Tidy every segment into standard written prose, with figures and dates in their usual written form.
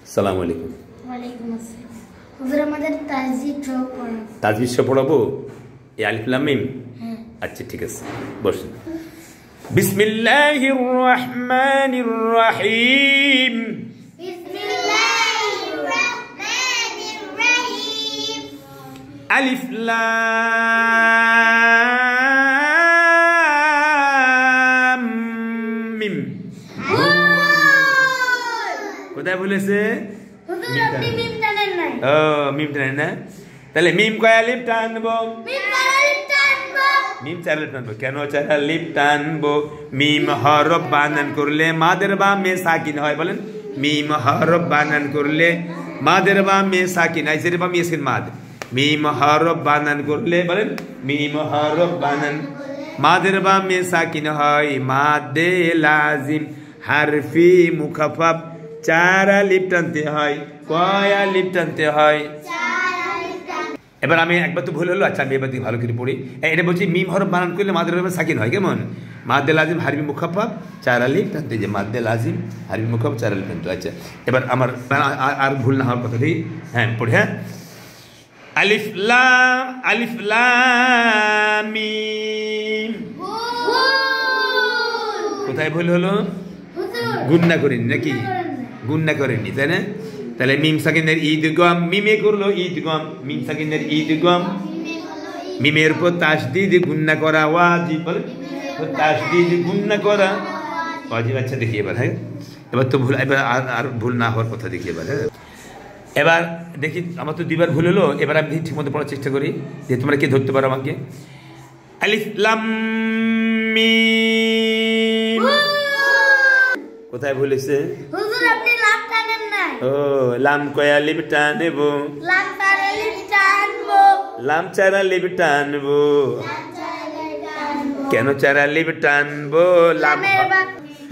আসসালামু আলাইকুম। ওয়ালাইকুম আসসালাম। হুজুর আমাদের তাজবিদ সহ পড়ান। তাজবিদ সহ পড়াবো? এই আলিফ লাম মিম? হ্যাঁ। আচ্ছা ঠিক আছে, বসুন। বিসমিল্লাহির রহমানির রহিম। বিসমিল্লাহির রহমানির রহিম। আলিফ লাম মিম। কোথায় বলেছে? হুজুর আপনি মিম জানেন না? ও মিম জানেন না? তাহলে মিম কয় আলিফ টানবো? মিম কয় আলিফ টানবো? মিম চার আলিফ টানবো। কেন চার আলিফ টানবো? মিম হরফ বানান করলে মাদের বামে সাকিন হয়, বলেন। মিম হরফ বানান করলে মাদের বামে সাকিন, আইসের বামে ইয়াসকিন মাদ। মিম হরফ বানান করলে, বলেন, মিম হরফ বানান মাদের বামে সাকিন হয়। মাদে লাজিম হারফি মুখাফাফ চার আলিফ টানতে হয়। কয় আলিফ টানতে হয়? এবার আমি একবার তো ভুল হলো, আচ্ছা আমি এবার ভালো করে পড়ি। এটা বলছি মিম হরফ বানান করলে মাদের বামে সাকিন হয়, কেমন? মাদে লাজিম হারফি মুখাফাফ চার আলিফ টানতে, যে মাদে লাজিম হারফি মুখাফাফ চার আলিফ টানতে। আচ্ছা এবার আমার আর ভুল না হওয়ার কথা দিই। হ্যাঁ পড়ি। হ্যাঁ, আলিফ লাম মিম। কোথায় ভুল হলো? গুণনা করিনি নাকি? গুণনা করেনি, তাই না? তাহলে মিম সাকিনের ঈদগম, মিমে করলো ঈদগম, মিম সাকিনের ঈদগম, মিমের উপর তাসদীদ গুণনা করা ওয়াজিব, বলে তাসদীদ গুণনা করা ওয়াজিব। আচ্ছা দেখি এবার। হ্যাঁ এবার তো ভুল, এবার আর ভুল না হওয়ার কথা দেখি এবার। হ্যাঁ এবার দেখি, আমার তো দুইবার ভুল হলো, এবার আমি ঠিক মতো পড়ার চেষ্টা করি যে তোমরা কি ধরতে পারো আমাকে। আলিফ লাম মিম। কোথায় ভুল হয়েছে? হুজুর আপনি লাম টানেন না? ও লাম কয় আলিফ টানবো? লাম চার আলিফ টানবো। লাম চার আলিফ টানবো। কেন চার আলিফ টানবো?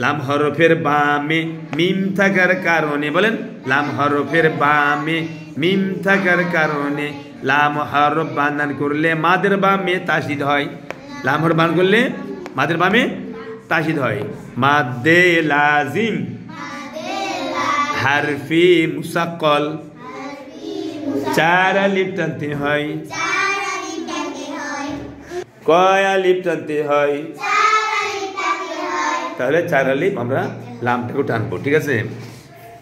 লাম হরফের বামে মিম থাকার কারণে, বলেন, লাম হরফের বামে মিম থাকার কারণে লাম হরফ বানান করলে মাদের বামে তাসদীদ হয়। লাম হরফ বানান করলে মাদের বামে তাসদীদ হয়। মাদে লাজিম হারফি মুসাক্কল চার আলিফ টানতে হয়। কয় আলিফ টানতে হয়? তাহলে চার আলিফ আমরা লামটাকে টানবো, ঠিক আছে?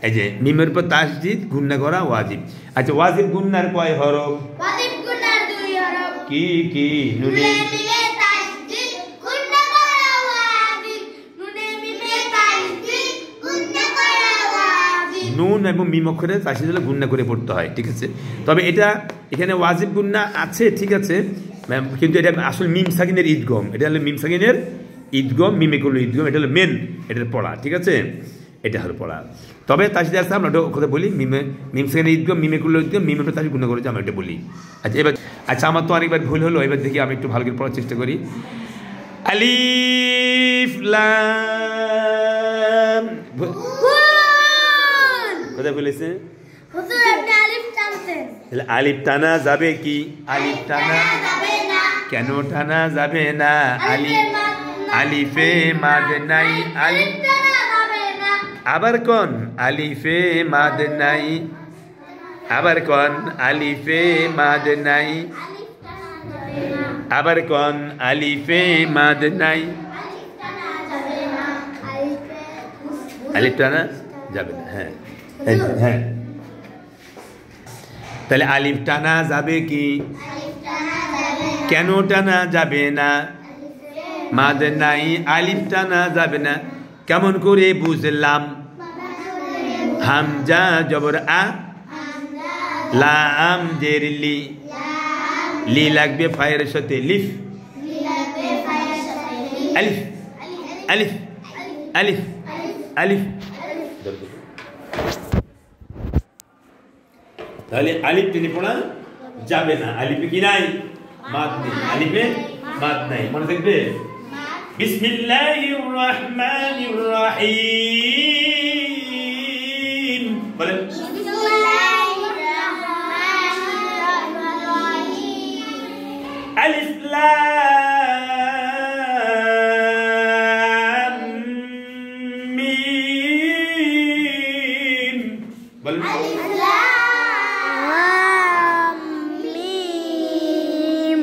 এই যে মিমের উপর তাসদীদ গুণনা করা ওয়াজিব। আচ্ছা ওয়াজিব গুণনার কয় হরফ? ওয়াজিব গুণনার দুই হরফ। কি কি? নুনে মিমে তাসদীদ গুণনা করা ওয়াজিব। নুনে মিমে তাসদীদ গুণনা করা ওয়াজিব। নুন এবং মিম অক্ষরে তাসদীদ হলে গুণনা করে পড়তে হয়, ঠিক আছে? তবে এটা এখানে ওয়াজিব গুণনা আছে, ঠিক আছে, কিন্তু এটা আসলে মিম সাকিনের ঈদগম। এটা হলো মিম সাকিনের ঈদগম, মিমে করলো ঈদগম, এটা হলো মেন এটার পড়া, ঠিক আছে? এটা হলো পড়া। তবে তাসদীদ আছে, আমরা ওটা কথা বলি, মিম সাকিনের ঈদগম, মিমে করলো ঈদগম, মিমের উপর তাসদীদ গুণনা করেছে, আমরা এটা বলি। আচ্ছা এবার, আচ্ছা আমার তো অনেকবার ভুল হলো, এবার দেখি আমি একটু ভালো করে পড়ার চেষ্টা করি। আলিফ লাম। কোথায় বলেছে? হুজুর আপনি আলিফ টানছেন। তাহলে আলিফ টানা যাবে কি? আলিফ টানা যাবে না। কেন টানা যাবে না? আলিফে মাদ নাই। আলিফ টানা যাবে না। আবার কোন? আলিফে মাদ নাই। আবার কোন? আলিফে মাদ নাই। আবার কোন? আলিফে মাদ নাই। আলিফ টানা যাবে না। হ্যাঁ হ্যাঁ, তাহলে আলিফ টানা যাবে কি? কেন টানা যাবে না? মাদ নাই, আলিফ টানা যাবে না। কেমন করে বুঝলাম? হামজা জবর আ, লাম জের লি, লি লাগবে ফায়ের সাথে, লিফ আলিফ আলিফ আলিফ আলিফ। তাহলে আলিফ টেনে পড়া যাবে না। আলিফে কি নাই? মাদ নেই। আলিফে মাদ নাই, মনে থাকবে। বিসমিল্লাহির রহমানির রহিম, বলেন। বিসমিল্লাহির রহমানির রহিম। আলিফ লাম মিম। বলেন আলিফ লাম মিম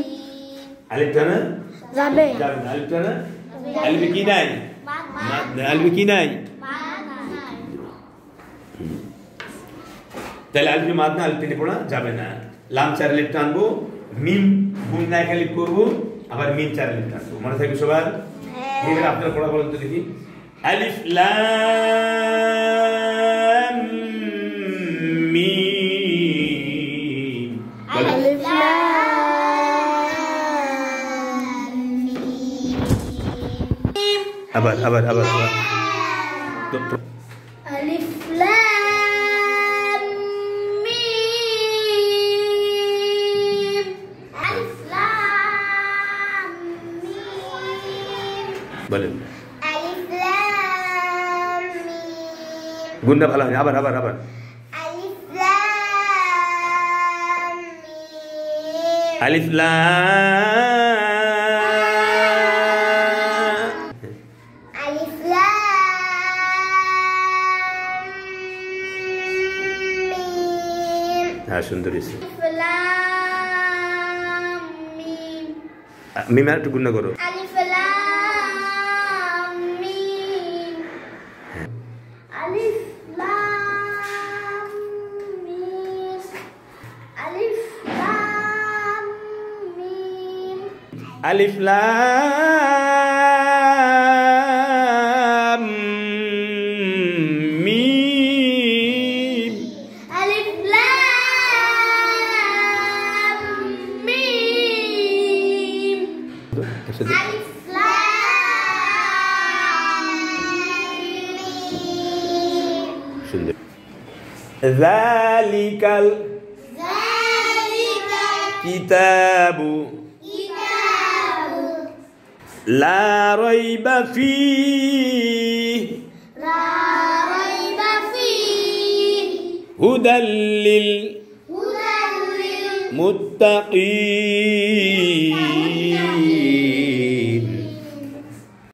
আলিফটা না যাবে যাবে না আলিফটা না আলিফে কি নাই মাদ নাই আলিফে কি নাই তাহলে আলিফে মাদ না আলিফ টেনে পড়া যাবে না লাম চার আলিফ টানবো মিম গুণ না এক আলিফ করবো আবার মিম চার আলিফ টানবো মনে থাকবে সবার ঠিক আছে আপনারা পড়া বলেন তো দেখি আলিফ লাম মিম বলেন আলিফ লাম মিম আবার আলিফ লাম মিম আলিফ লাম মিম বলেন আলিফ লাম মিম গুণটা ভালো হয় আবার আলিফ লাম মিম আলিফ লাম আলিফ লাম মিম হ্যাঁ সুন্দর হয়েছে আলিফ লাম মিম মিম আর একটু গুণ করো আলিফ লাম মিম আলিফ লাম মিম আলিফ লাম মিম আলিফ লাম মিম আলিফ লাম মিম আলিফ লাম মিম সুন্দর যালিকাল যালিকাল কিতাবু কিতাবু লা রাইবা ফীহি লা রাইবা ফীহি হুদাল লিল হুদাল লিল মুত্তাকিন